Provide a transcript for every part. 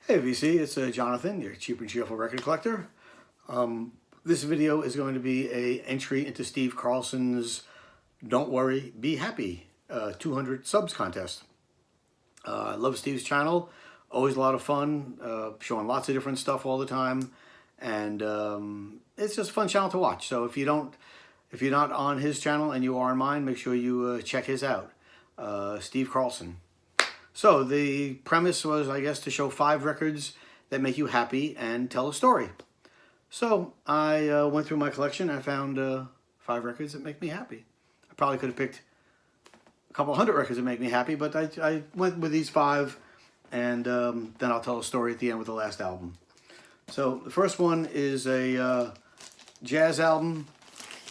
Hey VC, it's Jonathan, your cheap and cheerful record collector. This video is going to be a entry into Steve Carlson's Don't Worry, Be Happy 200 subs contest. I love Steve's channel, always a lot of fun, showing lots of different stuff all the time, and it's just a fun channel to watch. So if you're not on his channel and you are on mine, make sure you check his out, Steve Carlson. So the premise was, I guess, to show 5 records that make you happy and tell a story. So I went through my collection and I found 5 records that make me happy. I probably could have picked a couple hundred records that make me happy, but I went with these 5, and then I'll tell a story at the end with the last album. So the first one is a jazz album,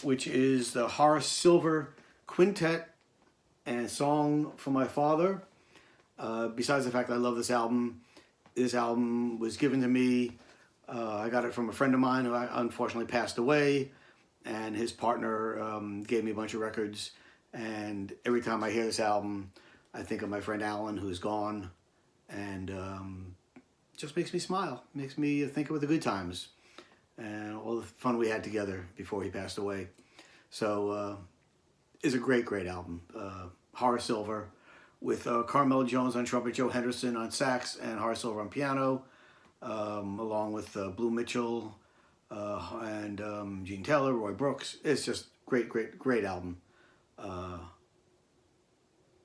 which is the Horace Silver Quintet and Song for My Father. Besides the fact that I love this album was given to me. I got it from a friend of mine who unfortunately passed away, and his partner gave me a bunch of records. And every time I hear this album, I think of my friend Alan, who's gone, and just makes me smile. Makes me think of the good times and all the fun we had together before he passed away. So it's a great, great album. Horace Silver, with Carmel Jones on trumpet, Joe Henderson on sax, and Horace Silver on piano, along with Blue Mitchell and Gene Taylor, Roy Brooks. It's just great, great, great album.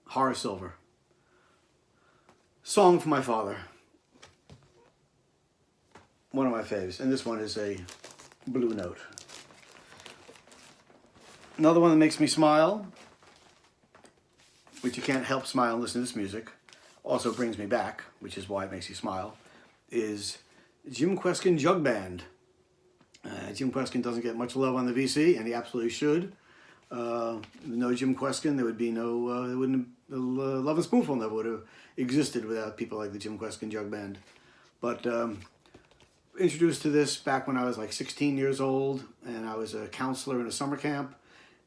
Horace Silver. Song for My Father. One of my faves, and this one is a blue note. Another one that makes me smile, which you can't help smile and listen to this music, also brings me back, which is why it makes you smile, is Jim Kweskin Jug Band. Jim Kweskin doesn't get much love on the VC, and he absolutely should. No Jim Kweskin, there would be no, the Love and Spoonful never would have existed without people like the Jim Kweskin Jug Band. But introduced to this back when I was like 16 years old, and I was a counselor in a summer camp.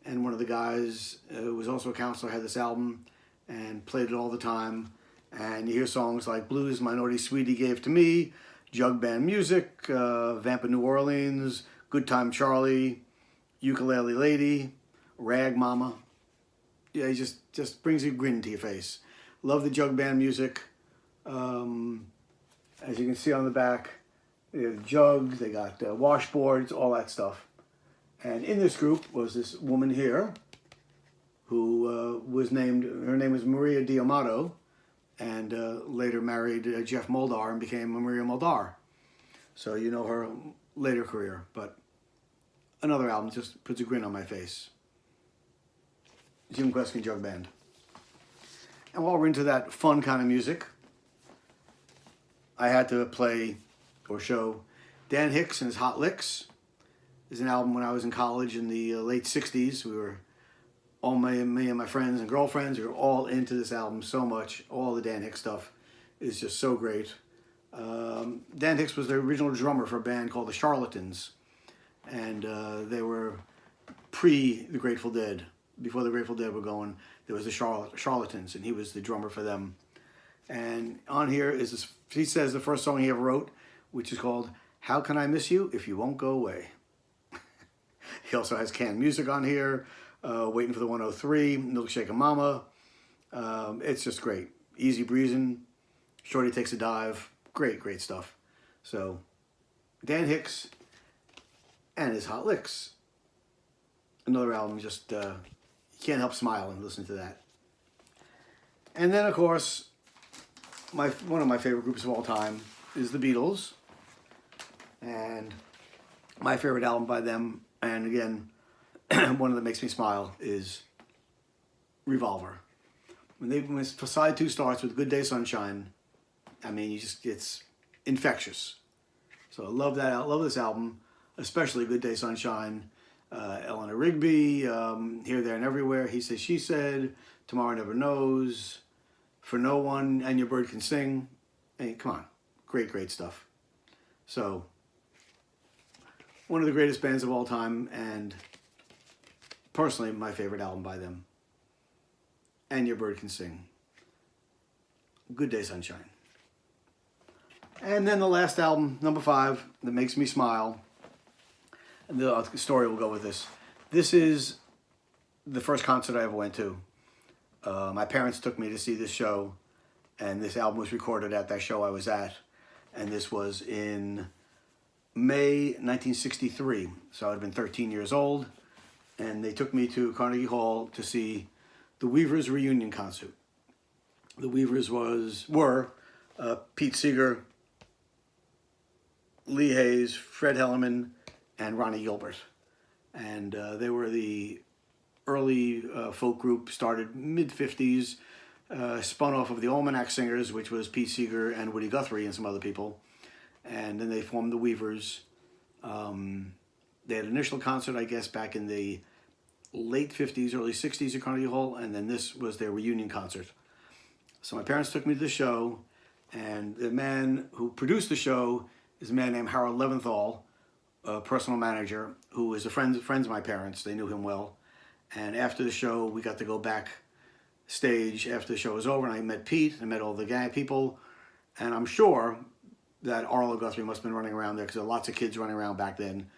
And one of the guys who was also a counselor had this album and played it all the time. And you hear songs like Blues My Naughty Sweetie Gave to Me, Jug Band Music, Vamp of New Orleans, Good Time Charlie, Ukulele Lady, Rag Mama. Yeah, he just brings a grin to your face. Love the jug band music. As you can see on the back, they have jugs, they got washboards, all that stuff. And in this group was this woman here who was named, her name was Maria Diamato, and later married Jeff Moldar and became Maria Moldar. So you know her later career, but another album just puts a grin on my face. Jim Kweskin Jug Band. And while we're into that fun kind of music, I had to play or show Dan Hicks and his Hot Licks. Is an album when I was in college in the late 60s. We were, me and my friends and girlfriends, we were all into this album so much. All the Dan Hicks stuff is just so great. Dan Hicks was the original drummer for a band called the Charlatans. And they were pre the Grateful Dead. Before the Grateful Dead were going, there was the Charlatans, and he was the drummer for them. And on here is this, he says the first song he ever wrote, which is called How Can I Miss You If You Won't Go Away? He also has canned music on here, Waiting for the 103, Milkshake Mama. It's just great. Easy breezing, Shorty Takes a Dive. Great, great stuff. So, Dan Hicks and his Hot Licks. Another album, just you can't help smiling listening to that. And then, of course, one of my favorite groups of all time is the Beatles. And my favorite album by them, and again, one that makes me smile, is Revolver. When side 2 starts with Good Day Sunshine, I mean, it's infectious. So I love that. I love this album, especially Good Day Sunshine. Eleanor Rigby, Here, There, and Everywhere, He Said, She Said, Tomorrow Never Knows, For No One, And Your Bird Can Sing. Hey, come on. Great, great stuff. So, one of the greatest bands of all time, and personally my favorite album by them. And Your Bird Can Sing. Good Day Sunshine. And then the last album, number 5, that makes me smile. And the story will go with this. This is the first concert I ever went to. My parents took me to see this show, and this album was recorded at that show I was at. And this was in May 1963. So I'd been 13 years old. And they took me to Carnegie Hall to see the Weavers reunion concert. The Weavers were Pete Seeger, Lee Hayes, Fred Hellerman, and Ronnie Gilbert. And they were the early folk group, started mid-50s, spun off of the Almanac Singers, which was Pete Seeger and Woody Guthrie and some other people. And then they formed the Weavers. They had an initial concert, I guess, back in the late 50s, early 60s at Carnegie Hall, and then this was their reunion concert. So my parents took me to the show, and the man who produced the show is a man named Harold Leventhal, a personal manager, who was friends of my parents. They knew him well. And after the show, we got to go backstage after the show was over, and I met Pete, I met all the gang people, and I'm sure that Arlo Guthrie must have been running around there, because there were lots of kids running around back then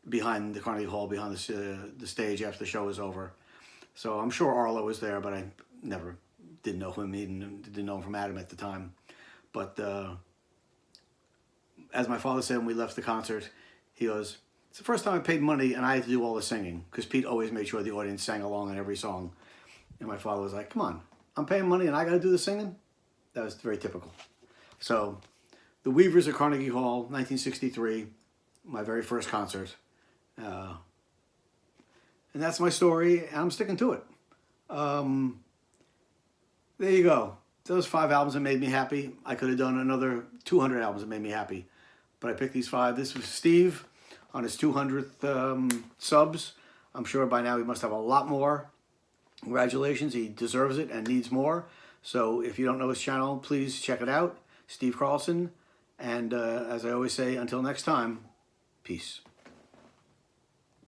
behind the Carnegie Hall, behind the stage after the show was over. So I'm sure Arlo was there, but I never did know him. He didn't know him from Adam at the time. But as my father said when we left the concert, he goes, "It's the first time I paid money and I had to do all the singing," because Pete always made sure the audience sang along on every song. And my father was like, "Come on, I'm paying money and I got to do the singing?" That was very typical. So the Weavers at Carnegie Hall, 1963, my very first concert. And that's my story, and I'm sticking to it. There you go. Those 5 albums that made me happy. I could have done another 200 albums that made me happy, but I picked these 5. This was Steve on his 200th subs. I'm sure by now he must have a lot more. Congratulations, he deserves it and needs more. So if you don't know his channel, please check it out. Steve Carlson. And as I always say, until next time, peace.